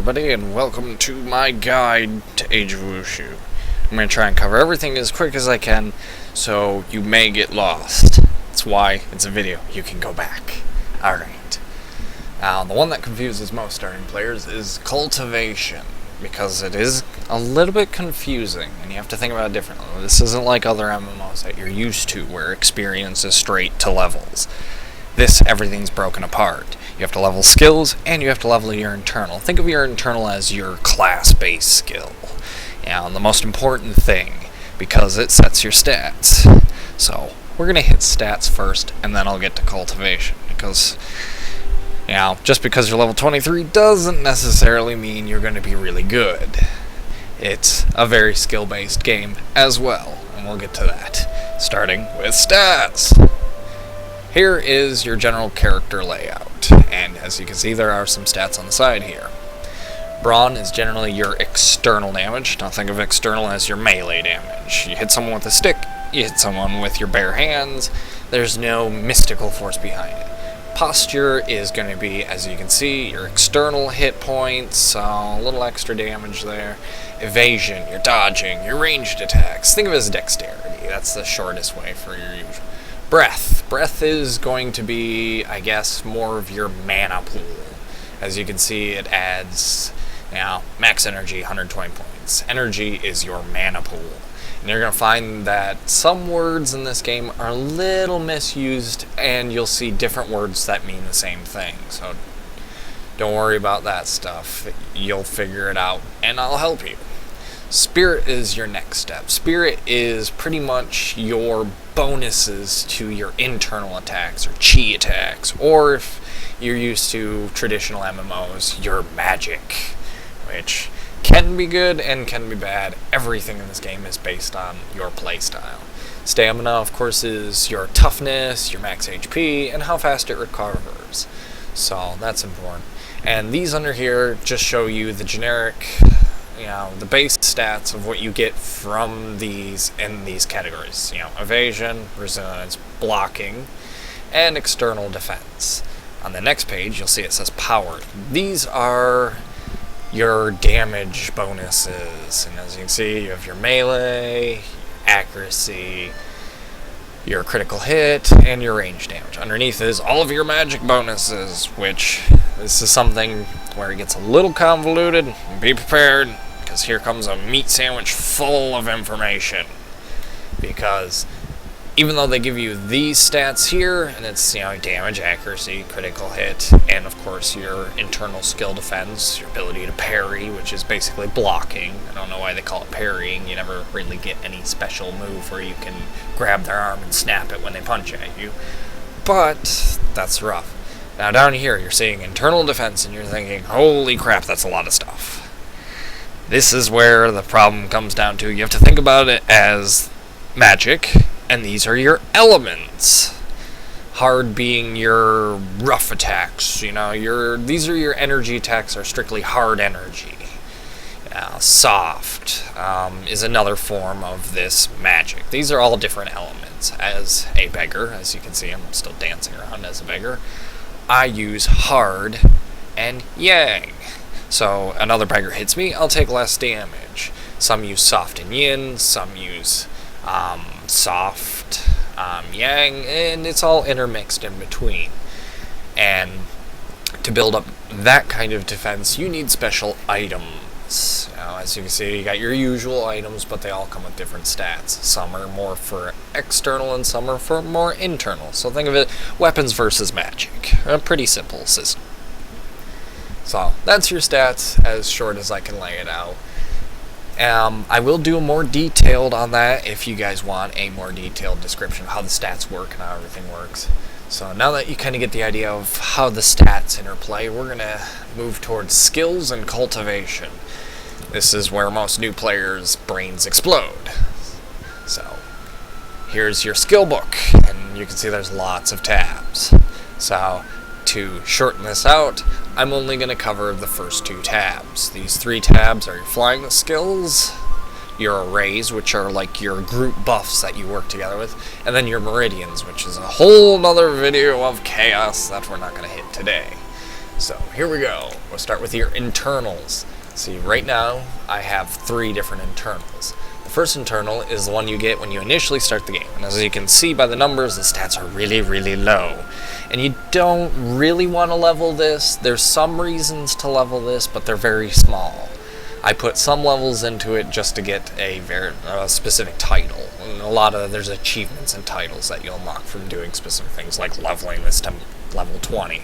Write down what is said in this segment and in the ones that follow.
everybody, and welcome to my guide to Age of Wushu. I'm going to try and cover everything as quick as I can, so you may get lost. That's why it's a video. You can go back. Alright. Now, the one that confuses most starting players is cultivation, because it is a little bit confusing, and you have to think about it differently. This isn't like other MMOs that you're used to, where experience is straight to levels. Everything's broken apart. You have to level skills, and you have to level your internal. Think of your internal as your class-based skill. And the most important thing, because it sets your stats. So, we're going to hit stats first, and then I'll get to cultivation. Because, just because you're level 23 doesn't necessarily mean you're going to be really good. It's a very skill-based game as well, and we'll get to that. Starting with stats. Here is your general character layout, and as you can see there are some stats on the side here. Brawn is generally your external damage. Now think of external as your melee damage. You hit someone with a stick, you hit someone with your bare hands, there's no mystical force behind it. Posture is going to be, as you can see, your external hit points, so a little extra damage there. Evasion, your dodging, your ranged attacks. Think of it as dexterity, that's the shortest way for your usual. Breath. Breath is going to be, I guess, more of your mana pool. As you can see, it adds, max energy, 120 points. Energy is your mana pool. And you're going to find that some words in this game are a little misused, and you'll see different words that mean the same thing. So don't worry about that stuff. You'll figure it out, and I'll help you. Spirit is your next step. Spirit is pretty much your bonuses to your internal attacks or chi attacks, or if you're used to traditional MMOs, your magic, which can be good and can be bad. Everything in this game is based on your playstyle. Stamina, of course, is your toughness, your max HP, and how fast it recovers. So that's important. And these under here just show you the generic, the base stats of what you get from these in these categories. Evasion, resilience, blocking, and external defense. On the next page, you'll see it says power. These are your damage bonuses. And as you can see, you have your melee, accuracy, your critical hit, and your range damage. Underneath is all of your magic bonuses, which this is something where it gets a little convoluted. Be prepared, because here comes a meat sandwich full of information. Because even though they give you these stats here, and it's damage, accuracy, critical hit, and of course your internal skill defense, your ability to parry, which is basically blocking. I don't know why they call it parrying. You never really get any special move where you can grab their arm and snap it when they punch at you. But that's rough. Now down here you're seeing internal defense, and you're thinking, holy crap, that's a lot of stuff. This is where the problem comes down to. You have to think about it as magic, and these are your elements. Hard being your rough attacks. These are your energy attacks, are strictly hard energy. Soft is another form of this magic. These are all different elements. As a beggar, as you can see, I'm still dancing around as a beggar, I use hard and yang. So another beggar hits me, I'll take less damage. Some use soft and yin, some use soft, yang, and it's all intermixed in between. And to build up that kind of defense, you need special items. As you can see, you got your usual items, but they all come with different stats. Some are more for external, and some are for more internal. So think of it, weapons versus magic. A pretty simple system. So that's your stats, as short as I can lay it out. I will do a more detailed on that if you guys want a more detailed description of how the stats work and how everything works. So now that you kind of get the idea of how the stats interplay, we're going to move towards skills and cultivation. This is where most new players' brains explode. So here's your skill book, and you can see there's lots of tabs. So to shorten this out, I'm only going to cover the first two tabs. These three tabs are your flying skills, your arrays, which are like your group buffs that you work together with, and then your meridians, which is a whole nother video of chaos that we're not going to hit today. So here we go. We'll start with your internals. See, right now I have 3 different internals. The first internal is the one you get when you initially start the game. And as you can see by the numbers, the stats are really, really low. And you don't really want to level this. There's some reasons to level this, but they're very small. I put some levels into it just to get a very specific title. And there's achievements and titles that you'll unlock from doing specific things, like leveling this to level 20.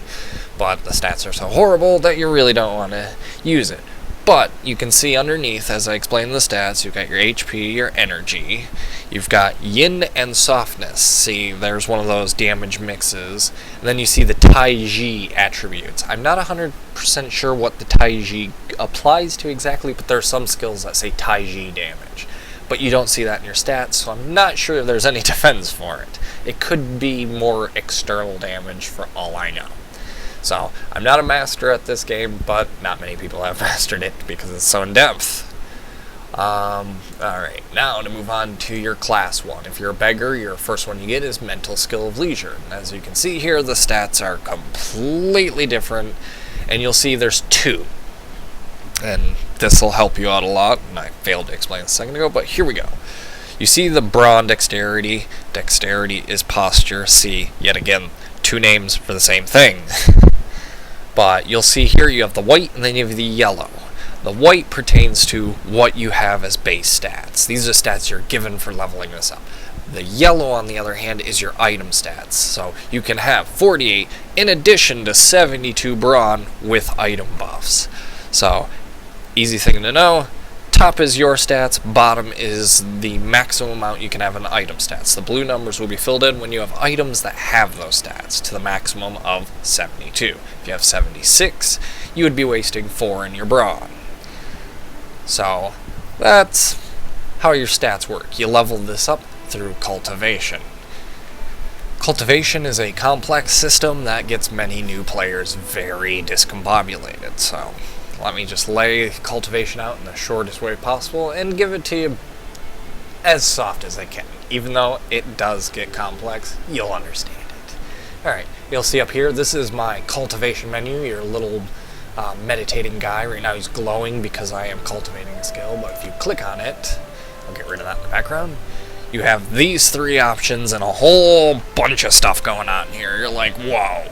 But the stats are so horrible that you really don't want to use it. But you can see underneath, as I explain the stats, you've got your HP, your energy, you've got yin and softness. See, there's one of those damage mixes. And then you see the Taiji attributes. I'm not 100% sure what the Taiji applies to exactly, but there are some skills that say Taiji damage. But you don't see that in your stats, so I'm not sure if there's any defense for it. It could be more external damage for all I know. So, I'm not a master at this game, but not many people have mastered it because it's so in-depth. Alright, now to move on to your class 1. If you're a beggar, your first one you get is Mental Skill of Leisure. And as you can see here, the stats are completely different, and you'll see there's 2. And this will help you out a lot, and I failed to explain a second ago, but here we go. You see the brawn dexterity. Dexterity is posture. See, yet again, 2 names for the same thing. But you'll see here you have the white and then you have the yellow. The white pertains to what you have as base stats. These are stats you're given for leveling this up. The yellow, on the other hand, is your item stats. So you can have 48 in addition to 72 brawn with item buffs. So, easy thing to know. Top is your stats, bottom is the maximum amount you can have in item stats. The blue numbers will be filled in when you have items that have those stats to the maximum of 72. If you have 76, you would be wasting 4 in your brawn. So, that's how your stats work. You level this up through cultivation. Cultivation is a complex system that gets many new players very discombobulated, so let me just lay cultivation out in the shortest way possible and give it to you as soft as I can. Even though it does get complex, you'll understand it. Alright, you'll see up here, this is my cultivation menu, your little meditating guy. Right now he's glowing because I am cultivating a skill, but if you click on it, I'll get rid of that in the background, you have these 3 options and a whole bunch of stuff going on here. You're like, whoa,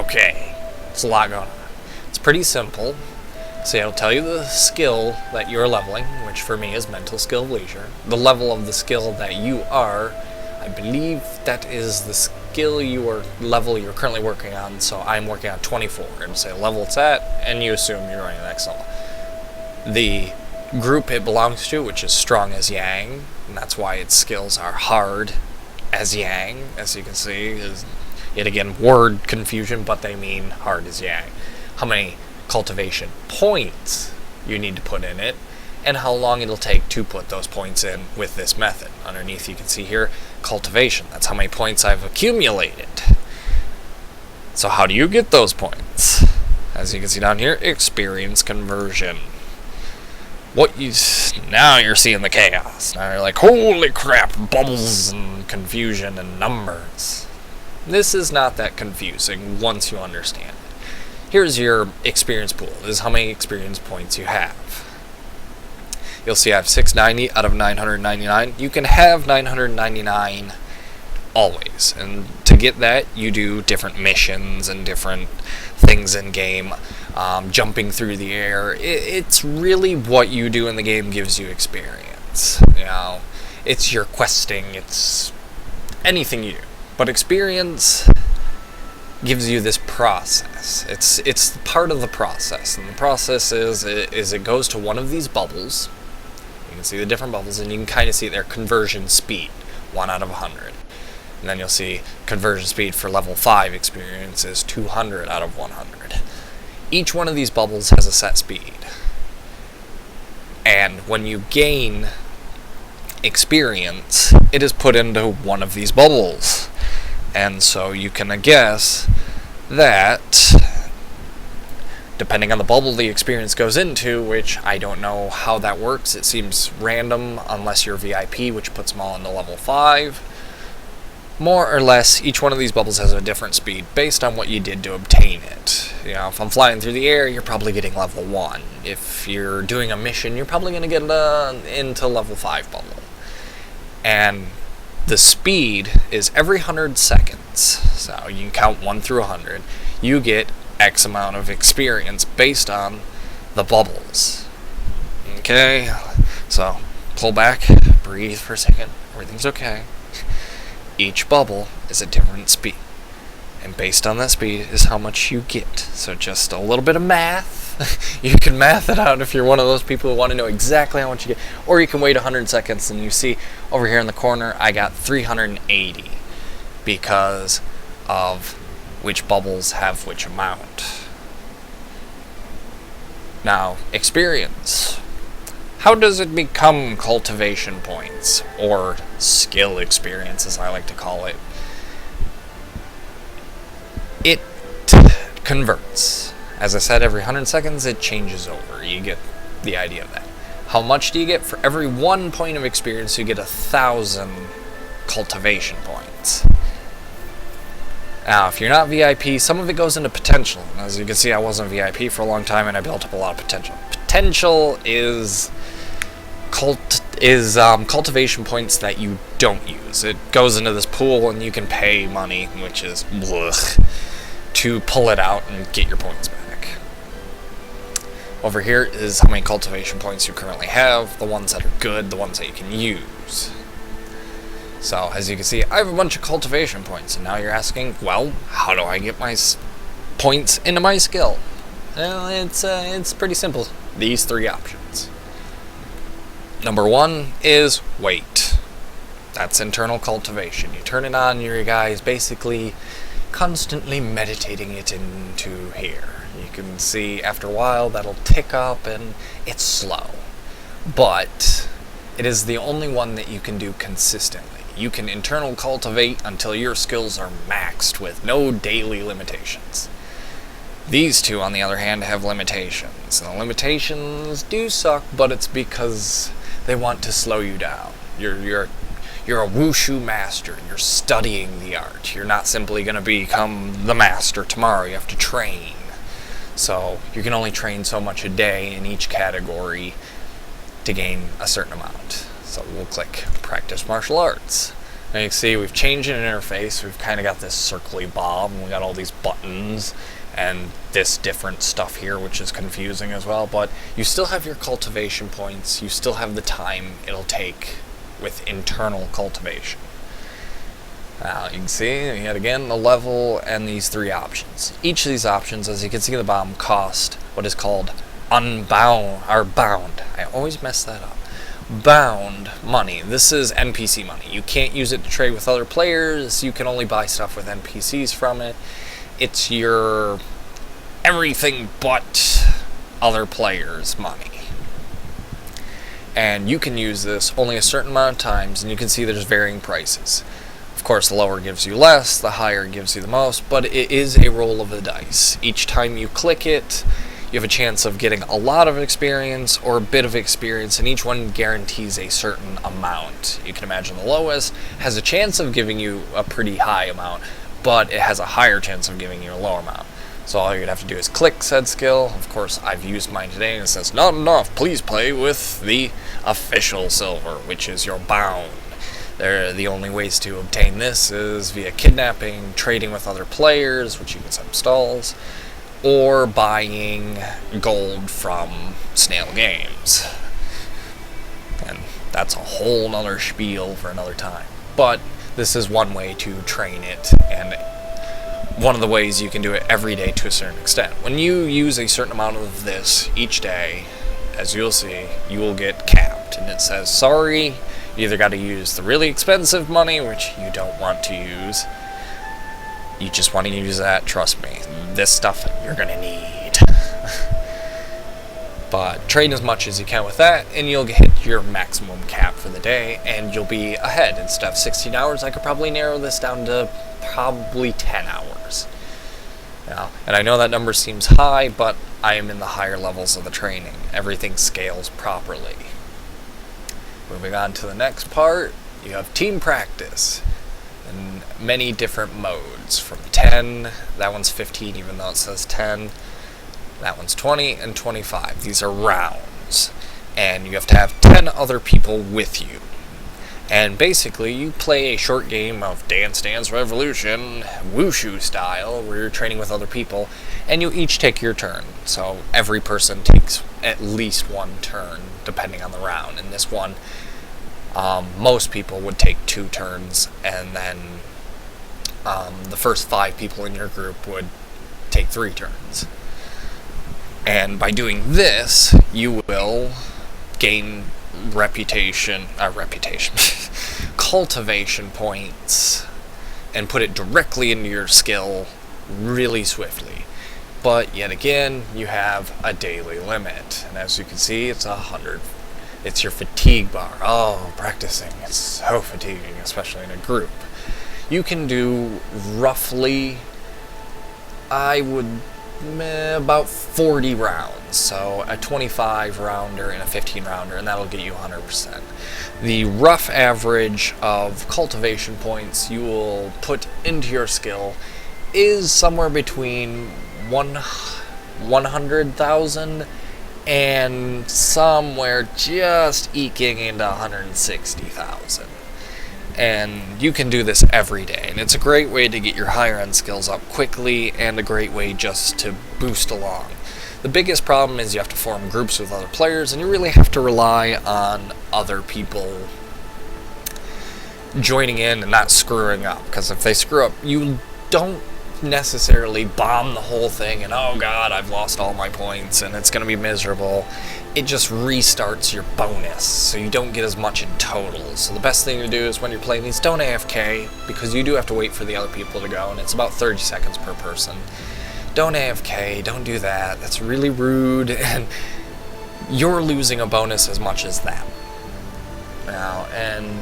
okay, it's a lot going on. It's pretty simple. So it'll tell you the skill that you're leveling, which for me is Mental Skill of Leisure. The level of the skill that you are, I believe that is the skill level you're currently working on, so I'm working on 24. It'll say level it's at, and you assume you're running the next level. The group it belongs to, which is Strong as Yang, and that's why its skills are hard as Yang, as you can see, is yet again word confusion, but they mean hard as Yang. How many cultivation points you need to put in it, and how long it'll take to put those points in with this method. Underneath you can see here, cultivation. That's how many points I've accumulated. So how do you get those points? As you can see down here, experience conversion. Now you're seeing the chaos. Now you're like, holy crap, bubbles and confusion and numbers. This is not that confusing once you understand it. Here's your experience pool. This is how many experience points you have. You'll see I have 690 out of 999. You can have 999 always. And to get that, you do different missions and different things in game. Jumping through the air. It's really what you do in the game gives you experience. You know, it's your questing. It's anything you do. But experience gives you this process. It's part of the process, and the process is it goes to one of these bubbles. You can see the different bubbles, and you can kind of see their conversion speed, 1 out of 100. And then you'll see conversion speed for level 5 experience is 200 out of 100. Each one of these bubbles has a set speed, and when you gain experience, it is put into one of these bubbles. And so you can guess that, depending on the bubble the experience goes into, which I don't know how that works, it seems random unless you're VIP, which puts them all into level 5. More or less, each one of these bubbles has a different speed based on what you did to obtain it. You know, if I'm flying through the air, you're probably getting level 1. If you're doing a mission, you're probably going to get into level 5 bubble. And the speed is every 100 seconds. So you can count 1 through 100. You get X amount of experience based on the bubbles. Okay, so pull back, breathe for a second, everything's okay. Each bubble is a different speed, and based on that speed is how much you get. So just a little bit of math. You can math it out if you're one of those people who want to know exactly how much you get, or you can wait 100 seconds and you see over here in the corner I got 380 because of which bubbles have which amount. Now, experience. How does it become cultivation points, or skill experience as I like to call it? It converts. As I said, every 100 seconds it changes over. You get the idea of that. How much do you get? For every 1 point of experience, you get 1,000 cultivation points. Now, if you're not VIP, some of it goes into potential. As you can see, I wasn't VIP for a long time, and I built up a lot of potential. Potential is cultivation points that you don't use. It goes into this pool, and you can pay money, which is blech, to pull it out and get your points back. Over here is how many cultivation points you currently have, the ones that are good, the ones that you can use. So, as you can see, I have a bunch of cultivation points, and now you're asking, well, how do I get my points into my skill? Well, it's pretty simple. These 3 options. Number 1 is wait. That's internal cultivation. You turn it on, your guy is basically constantly meditating it into here. You can see after a while that'll tick up, and it's slow. But it is the only one that you can do consistently. You can internal cultivate until your skills are maxed with no daily limitations. These 2, on the other hand, have limitations. And the limitations do suck, but it's because they want to slow you down. You're a Wushu master. You're studying the art. You're not simply going to become the master tomorrow. You have to train. So you can only train so much a day in each category to gain a certain amount. So we'll click Practice Martial Arts. Now you can see we've changed an interface. We've kind of got this circly bob, and we got all these buttons and this different stuff here, which is confusing as well. But you still have your cultivation points. You still have the time it'll take with internal cultivation. Now you can see, yet again, the level and these 3 options. Each of these options, as you can see at the bottom, cost what is called bound. I always mess that up. Bound money. This is NPC money. You can't use it to trade with other players. You can only buy stuff with NPCs from it. It's your everything but other players' money. And you can use this only a certain amount of times, and you can see there's varying prices. Of course, the lower gives you less, the higher gives you the most, but it is a roll of the dice. Each time you click it, you have a chance of getting a lot of experience or a bit of experience, and each one guarantees a certain amount. You can imagine the lowest has a chance of giving you a pretty high amount, but it has a higher chance of giving you a lower amount. So all you'd have to do is click said skill. Of course, I've used mine today, and it says, not enough, please play with the official silver, which is your bound. The only ways to obtain this is via kidnapping, trading with other players, which you can set up stalls, or buying gold from Snail Games. And that's a whole nother spiel for another time. But this is one way to train it, and one of the ways you can do it every day to a certain extent. When you use a certain amount of this each day, as you'll see, you will get capped. And it says, sorry, you either got to use the really expensive money, which you don't want to use. You just want to use that, trust me. This stuff you're going to need. But train as much as you can with that, and you'll hit your maximum cap for the day, and you'll be ahead. Instead of 16 hours, I could probably narrow this down to probably 10 hours. And I know that number seems high, but I am in the higher levels of the training. Everything scales properly. Moving on to the next part, you have team practice. in many different modes. From 10, that one's 15 even though it says 10, that one's 20, and 25. These are rounds, and you have to have 10 other people with you. And basically, you play a short game of Dance Dance Revolution, Wushu style, where you're training with other people, and you each take your turn. So every person takes at least one turn, depending on the round. In this one, most people would take 2 turns, and then the first 5 people in your group would take 3 turns. And by doing this, you will gain cultivation points, and put it directly into your skill really swiftly. But yet again, you have a daily limit, and as you can see, it's 100. It's your fatigue bar. Oh, practicing, it's so fatiguing, especially in a group. You can do roughly, about 40 rounds, so a 25 rounder and a 15 rounder, and that'll get you 100%. The rough average of cultivation points you will put into your skill is somewhere between 100,000 and somewhere just eking into 160,000. And you can do this every day, and it's a great way to get your higher end skills up quickly, and a great way just to boost along. The biggest problem is you have to form groups with other players, and you really have to rely on other people joining in and not screwing up, because if they screw up, you don't necessarily bomb the whole thing and, oh god, I've lost all my points and it's going to be miserable. It just restarts your bonus, so you don't get as much in total. So the best thing to do is when you're playing these, don't AFK, because you do have to wait for the other people to go, and it's about 30 seconds per person. Don't AFK, don't do that, that's really rude, and you're losing a bonus as much as them. Now, and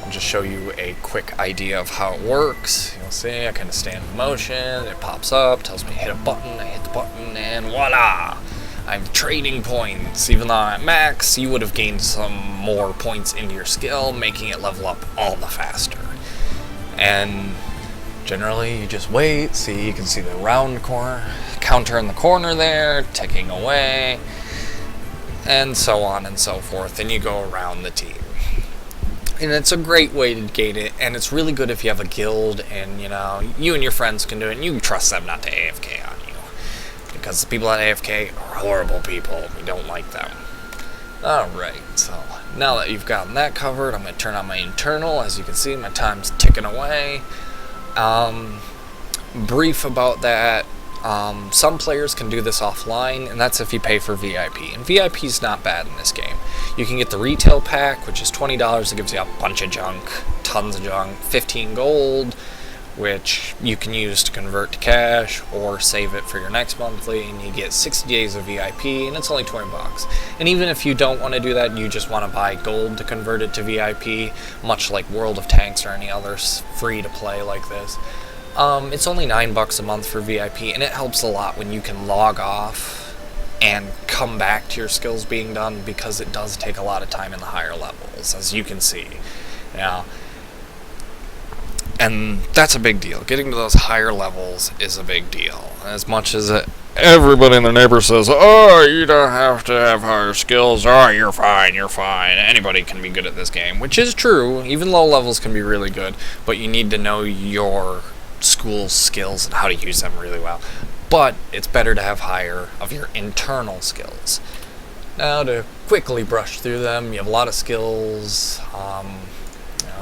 I'll just show you a quick idea of how it works. You'll see I kind of stand in motion, it pops up, tells me hit a button, I hit the button, and voila! I'm trading points. Even though I'm at max, you would have gained some more points into your skill, making it level up all the faster. And generally, you just wait, see, you can see the round counter in the corner there, ticking away, and so on and so forth, and you go around the team. And it's a great way to gate it, and it's really good if you have a guild, and you and your friends can do it, and you can trust them not to AFK on you. Because the people at AFK are horrible people, we don't like them. Alright, so now that you've gotten that covered, I'm going to turn on my internal. As you can see, my time's ticking away. Brief about that, some players can do this offline, and that's if you pay for VIP. And VIP is not bad in this game. You can get the retail pack, which is $20. It gives you a bunch of junk, tons of junk, 15 gold, which you can use to convert to cash or save it for your next monthly, and you get 60 days of VIP, and it's only 20 bucks. And even if you don't want to do that and you just want to buy gold to convert it to VIP, much like World of Tanks or any other free to play like this, it's only $9 a month for VIP, and it helps a lot when you can log off and come back to your skills being done, because it does take a lot of time in the higher levels, as you can see. And that's a big deal. Getting to those higher levels is a big deal. As much as everybody in their neighbor says, oh, you don't have to have higher skills, oh, you're fine, anybody can be good at this game, which is true. Even low levels can be really good, but you need to know your school skills and how to use them really well. But it's better to have higher of your internal skills. Now, to quickly brush through them, you have a lot of skills.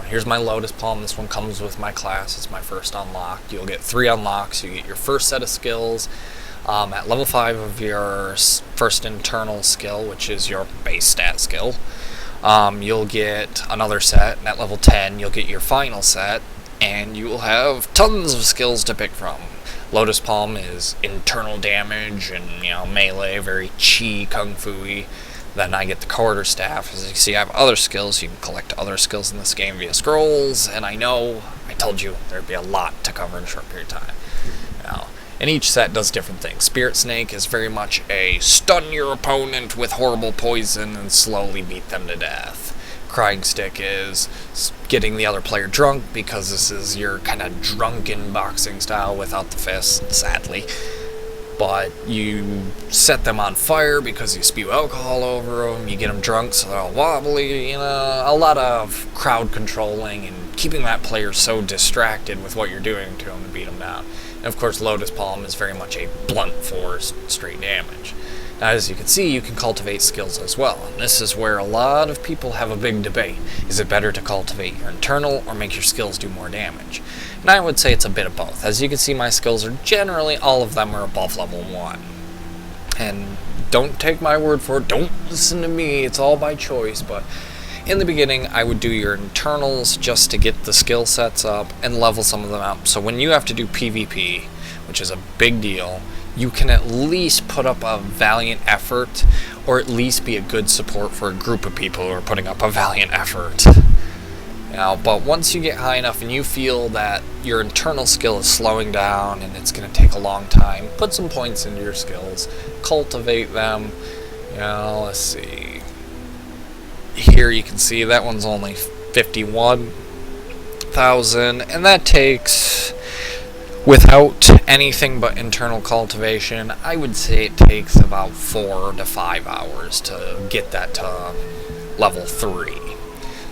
Here's my Lotus Palm. This one comes with my class. It's my first unlock. You'll get 3 unlocks. You get your first set of skills. At level 5 of your first internal skill, which is your base stat skill, you'll get another set. And at level 10, you'll get your final set, and you will have tons of skills to pick from. Lotus Palm is internal damage and melee, very chi kung fu-y. Then I get the quarterstaff. As you see, I have other skills. You can collect other skills in this game via scrolls, and I told you there'd be a lot to cover in a short period of time. And each set does different things. Spirit Snake is very much a stun your opponent with horrible poison and slowly beat them to death. Crying Stick is getting the other player drunk, because this is your kind of drunken boxing style without the fist, sadly. But you set them on fire because you spew alcohol over them, you get them drunk so they're all wobbly, a lot of crowd controlling and keeping that player so distracted with what you're doing to them to beat them down. And of course, Lotus Palm is very much a blunt force, straight damage. Now, as you can see, you can cultivate skills as well, and this is where a lot of people have a big debate. Is it better to cultivate your internal or make your skills do more damage? And I would say it's a bit of both. As you can see, my skills are generally, all of them are above level 1. And don't take my word for it, don't listen to me, it's all by choice, but in the beginning, I would do your internals just to get the skill sets up and level some of them up. So when you have to do PvP, which is a big deal, you can at least put up a valiant effort, or at least be a good support for a group of people who are putting up a valiant effort. But once you get high enough and you feel that your internal skill is slowing down and it's going to take a long time, put some points into your skills, cultivate them. Let's see. Here you can see that one's only 51,000, and that takes, without anything but internal cultivation, I would say it takes about 4 to 5 hours to get that to level 3.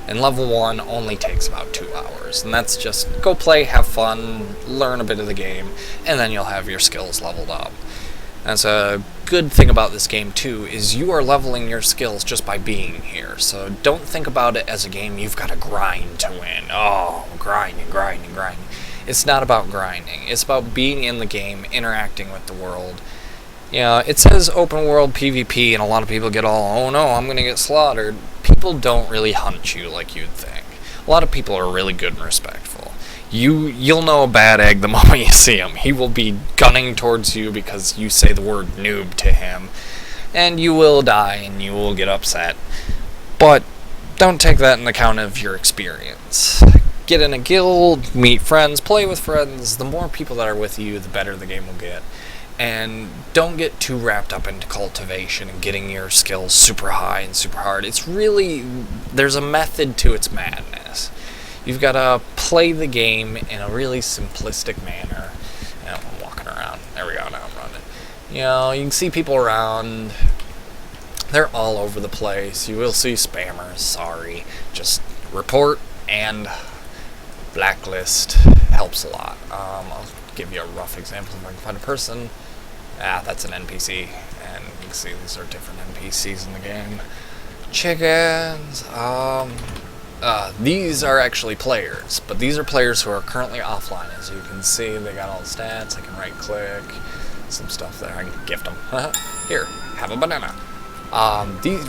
And level 1 only takes about 2 hours, and that's just go play, have fun, learn a bit of the game, and then you'll have your skills leveled up. That's a good thing about this game too, is you are leveling your skills just by being here. So don't think about it as a game you've got to grind to win. Oh, grinding. It's not about grinding. It's about being in the game, interacting with the world. It says open world PvP, and a lot of people get all, oh no, I'm going to get slaughtered. People don't really hunt you like you'd think. A lot of people are really good and respectful. You'll know a bad egg the moment you see him. He will be gunning towards you because you say the word noob to him, and you will die and you will get upset. But don't take that in account of your experience. Get in a guild, meet friends, play with friends. The more people that are with you, the better the game will get. And don't get too wrapped up into cultivation and getting your skills super high and super hard. It's really, there's a method to its madness. You've got to play the game in a really simplistic manner. I'm walking around. There we go, now I'm running. You can see people around. They're all over the place. You will see spammers, sorry. Just report and blacklist helps a lot. I'll give you a rough example if I can find a person. That's an NPC, and you can see these are different NPCs in the game. Chickens, these are actually players, but these are players who are currently offline. As you can see, they got all the stats. I can right click, some stuff there. I can gift them. Here, have a banana.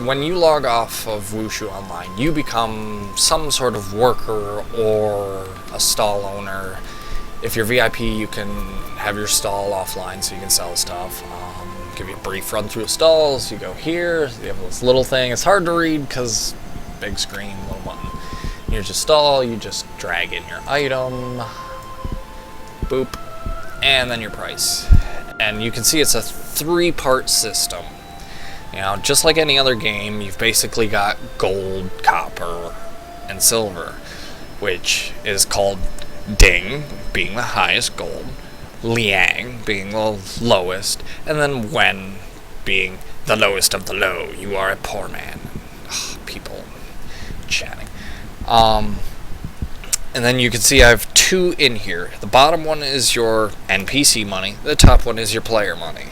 When you log off of Wushu Online, you become some sort of worker or a stall owner. If you're VIP, you can have your stall offline so you can sell stuff. Give you a brief run through the stalls. You go here, you have this little thing. It's hard to read because big screen, little button. Here's your stall, you just drag in your item, boop, and then your price. And you can see it's a 3-part system. Just like any other game, you've basically got gold, copper, and silver, which is called Ding, being the highest gold, Liang, being the lowest, and then Wen, being the lowest of the low. You are a poor man. Ugh, people chatting. And then you can see I have 2 in here. The bottom one is your NPC money. The top one is your player money.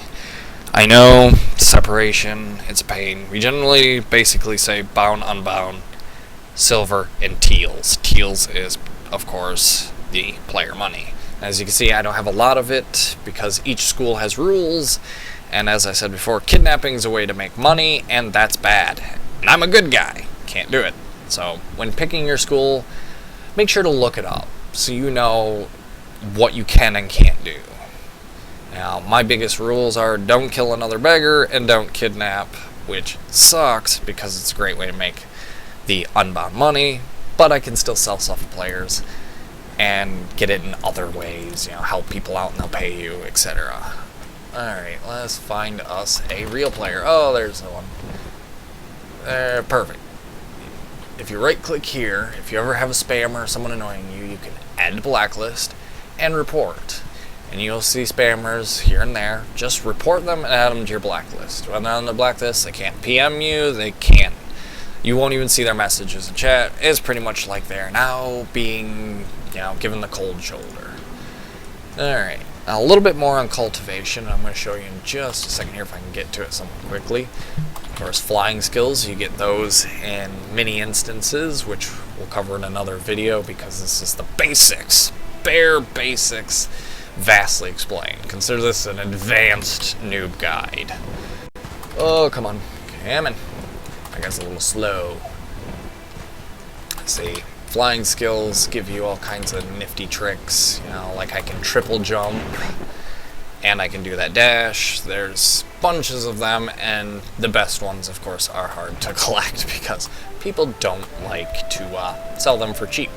I know, separation, it's a pain. We generally basically say bound, unbound, silver, and teals. Teals is, of course, the player money. As you can see, I don't have a lot of it because each school has rules, and as I said before, kidnapping is a way to make money, and that's bad. And I'm a good guy. Can't do it. So when picking your school, make sure to look it up so you know what you can and can't do. Now, my biggest rules are don't kill another beggar and don't kidnap, which sucks because it's a great way to make the unbound money, but I can still sell stuff to players and get it in other ways, help people out and they'll pay you, etc. Alright, let's find us a real player. Oh, there's the one. Perfect. if you right click here, if you ever have a spammer or someone annoying you, you can add to blacklist and report. And you'll see spammers here and there. Just report them and add them to your blacklist. When they're on the blacklist, they can't PM you, you won't even see their messages in chat. It's pretty much like they're now being, given the cold shoulder. Alright, now a little bit more on cultivation. I'm going to show you in just a second here if I can get to it somewhat quickly. Of course, flying skills, you get those in mini instances, which we'll cover in another video because this is the basics, bare basics, vastly explained. Consider this an advanced noob guide. Oh, come on. Come on. I guess a little slow. Let's see. Flying skills give you all kinds of nifty tricks. Like I can triple jump, and I can do that dash. There's bunches of them, and the best ones, of course, are hard to collect because people don't like to sell them for cheap.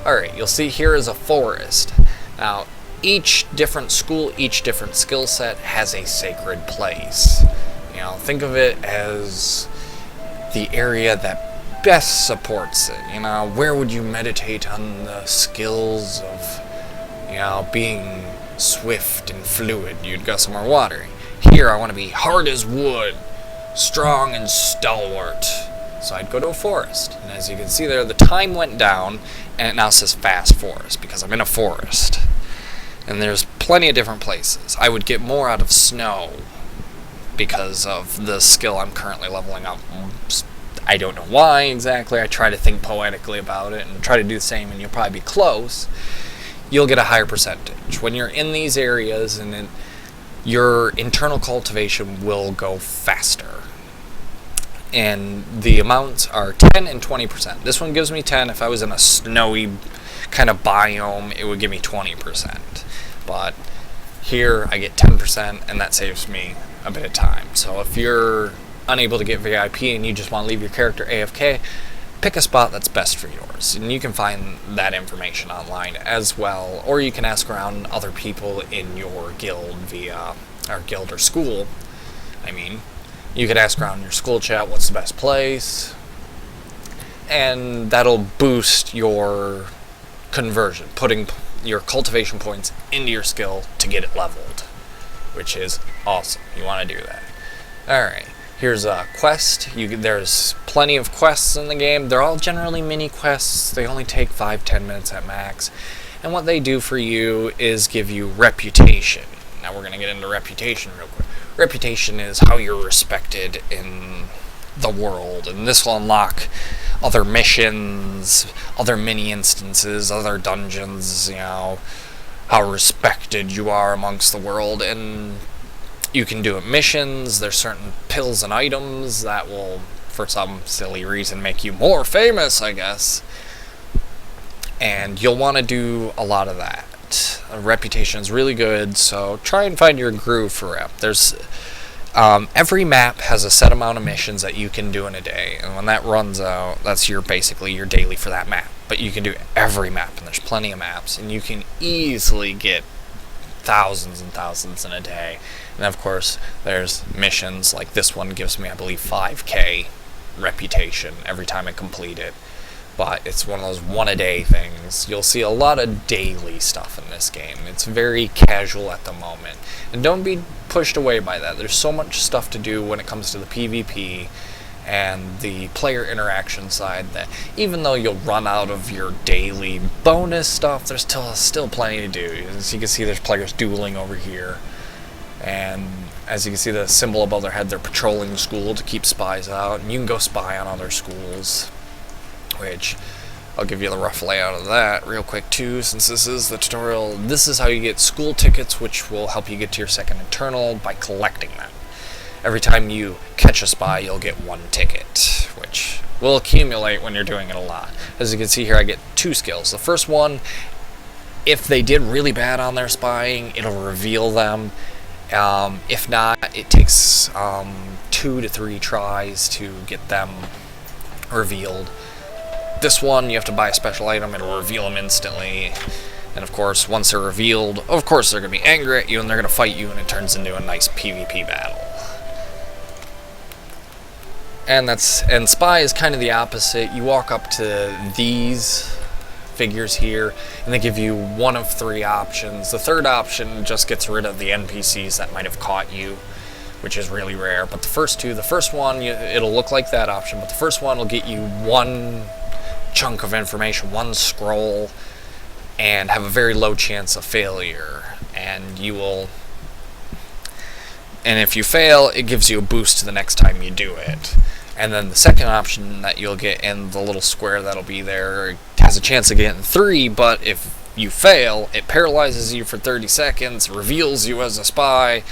Alright, you'll see here is a forest. Now, each different school, each different skill set has a sacred place. Think of it as the area that best supports it. Where would you meditate on the skills of, being swift and fluid? You'd go somewhere watery. Here, I want to be hard as wood, strong and stalwart. So I'd go to a forest. And as you can see there, the time went down, and it now says fast forest because I'm in a forest. And there's plenty of different places. I would get more out of snow because of the skill I'm currently leveling up. I don't know why exactly. I try to think poetically about it and try to do the same, and you'll probably be close. You'll get a higher percentage. When you're in these areas, and your internal cultivation will go faster. And the amounts are 10 and 20%. This one gives me 10. If I was in a snowy kind of biome, it would give me 20%. But here I get 10%, and that saves me a bit of time. So if you're unable to get VIP and you just want to leave your character AFK, pick a spot that's best for yours. And you can find that information online as well, or you can ask around other people in your guild via our guild or school. You could ask around your school chat what's the best place, and that'll boost your conversion, putting your cultivation points into your skill to get it leveled, which is awesome. You want to do that. Alright, here's a quest. There's plenty of quests in the game. They're all generally mini quests. They only take 5-10 minutes at max, and what they do for you is give you reputation. Now we're going to get into reputation real quick. Reputation is how you're respected in the world, and this will unlock other missions, other mini instances, other dungeons, how respected you are amongst the world. And you can do it missions. There's certain pills and items that will, for some silly reason, make you more famous, I guess. And you'll want to do a lot of that. Reputation is really good, so try and find your groove for rep. There's every map has a set amount of missions that you can do in a day, and when that runs out, that's basically your daily for that map. But you can do every map, and there's plenty of maps, and you can easily get thousands and thousands in a day. And of course, there's missions like this one gives me, I believe, 5k reputation every time I complete it. But it's one of those one-a-day things. You'll see a lot of daily stuff in this game. It's very casual at the moment. And don't be pushed away by that. There's so much stuff to do when it comes to the PvP and the player interaction side that even though you'll run out of your daily bonus stuff, there's still plenty to do. As you can see, there's players dueling over here. And as you can see, the symbol above their head, they're patrolling the school to keep spies out. And you can go spy on other schools, which I'll give you the rough layout of that real quick too, since this is the tutorial. This is how you get school tickets, which will help you get to your second internal by collecting them. Every time you catch a spy, you'll get 1 ticket, which will accumulate when you're doing it a lot. As you can see here, I get 2 skills. The first one, if they did really bad on their spying, it'll reveal them. If not, it takes 2 to 3 tries to get them revealed. This one, you have to buy a special item, it'll reveal them instantly. And of course, once they're revealed, of course they're going to be angry at you and they're going to fight you, and it turns into a nice PvP battle. And spy is kind of the opposite. You walk up to these figures here, and they give you one of 3 options. The third option just gets rid of the NPCs that might have caught you, which is really rare. But the first one, it'll look like that option, but the first one will get you one chunk of information, one scroll, and have a very low chance of failure. And if you fail, it gives you a boost the next time you do it. And then the second option that you'll get in the little square that'll be there has a chance of getting 3, but if you fail, it paralyzes you for 30 seconds, reveals you as a spy,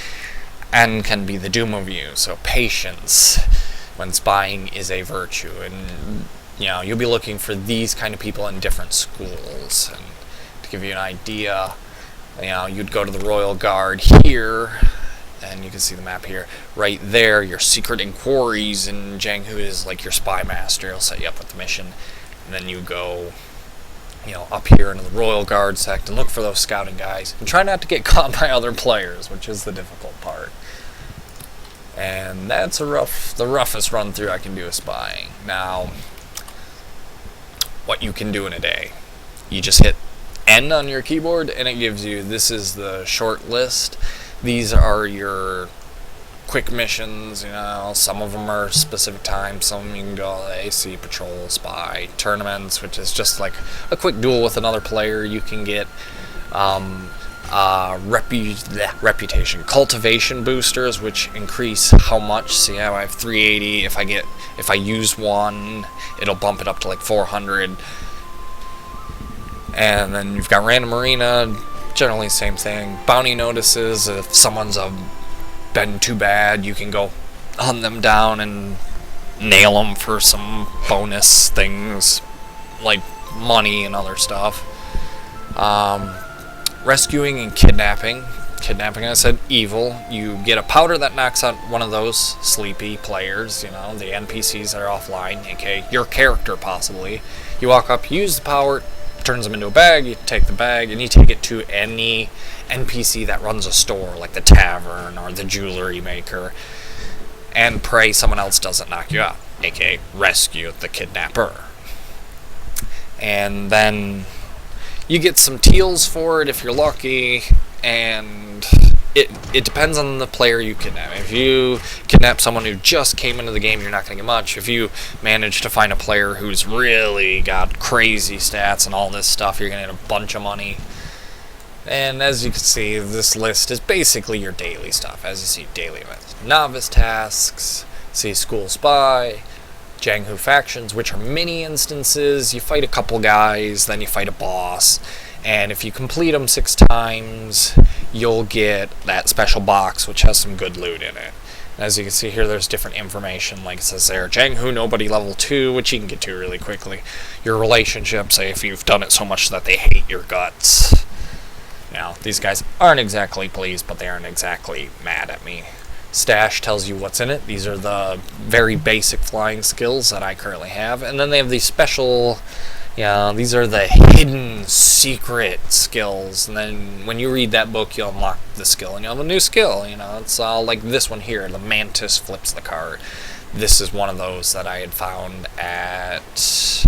and can be the doom of you. So patience when spying is a virtue. And you'll be looking for these kind of people in different schools. And to give you an idea, you'd go to the Royal Guard here, and you can see the map here. Right there, your secret inquiries, and Jianghu is like your spy master. He'll set you up with the mission. And then you go, up here into the Royal Guard sect and look for those scouting guys. And try not to get caught by other players, which is the difficult part. And that's the roughest run through I can do of spying. Now, what you can do in a day. You just hit N on your keyboard, and it gives you, this is the short list. These are your quick missions, some of them are specific times, some of them you can go AC, patrol, spy, tournaments, which is just like a quick duel with another player. You can get reputation, cultivation boosters, which increase how much. See how I have 380, if I use one, it'll bump it up to like 400. And then you've got random arena, generally same thing. Bounty notices, if someone's been too bad, you can go hunt them down and nail them for some bonus things like money and other stuff. Rescuing and kidnapping. Kidnapping, I said, evil. You get a powder that knocks out one of those sleepy players, the NPCs that are offline, aka your character possibly. You walk up, use the power, turns them into a bag, you take the bag, and you take it to any NPC that runs a store, like the tavern or the jewelry maker, and pray someone else doesn't knock you out, aka rescue the kidnapper. And then you get some teals for it if you're lucky, and it depends on the player you kidnap. If you kidnap someone who just came into the game, you're not going to get much. If you manage to find a player who's really got crazy stats and all this stuff, you're going to get a bunch of money. And as you can see, this list is basically your daily stuff. As you see, daily events, novice tasks, see school spy, Jianghu factions, which are mini instances. You fight a couple guys, then you fight a boss, and if you complete them 6 times, you'll get that special box, which has some good loot in it. And as you can see here, there's different information, like it says there, Jianghu nobody level 2, which you can get to really quickly. Your relationships, say if you've done it so much that they hate your guts. Now, these guys aren't exactly pleased, but they aren't exactly mad at me. Stash tells you what's in it. These are the very basic flying skills that I currently have. And then they have these special, these are the hidden secret skills. And then when you read that book, you'll unlock the skill, and you'll have a new skill. It's all like this one here, the Mantis flips the card. This is one of those that I had found at...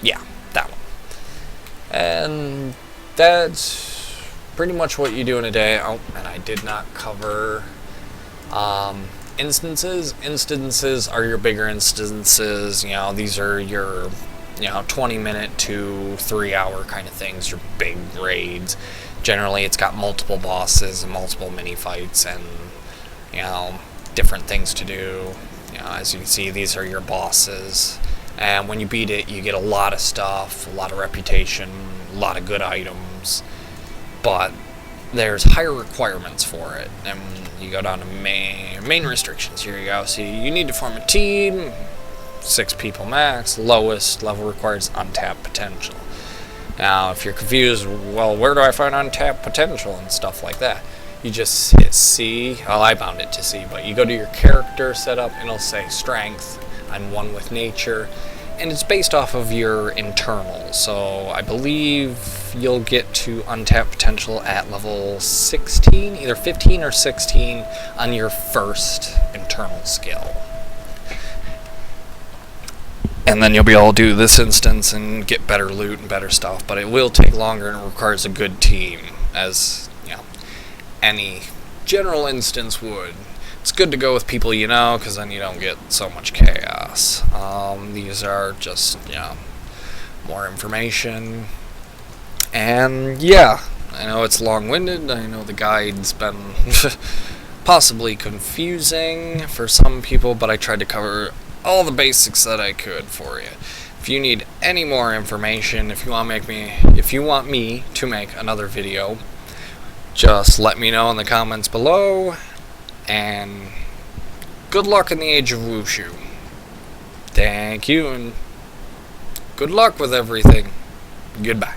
Yeah, that one. And that's pretty much what you do in a day. Oh, and I did not cover instances. Instances are your bigger instances. These are your 20-minute to 3-hour kind of things, your big raids. Generally, it's got multiple bosses and multiple mini fights and different things to do. As you can see, these are your bosses. And when you beat it, you get a lot of stuff, a lot of reputation, a lot of good items, but there's higher requirements for it. And you go down to main restrictions. Here you go. See, you need to form a team, 6 people max. Lowest level requires untapped potential. Now, if you're confused, well, where do I find untapped potential and stuff like that? You just hit C. Well, I bound it to C, but you go to your character setup, and it'll say strength. I'm one with nature, and it's based off of your internal. So I believe you'll get to untapped potential at level 16, either 15 or 16 on your first eternal skill. And then you'll be able to do this instance and get better loot and better stuff, but it will take longer and it requires a good team, as any general instance would. It's good to go with people you know, because then you don't get so much chaos. These are just, more information. And yeah, I know it's long-winded. I know the guide's been possibly confusing for some people, but I tried to cover all the basics that I could for you. If you need any more information, if you want me to make another video, just let me know in the comments below. And good luck in the Age of Wushu. Thank you, and good luck with everything. Goodbye.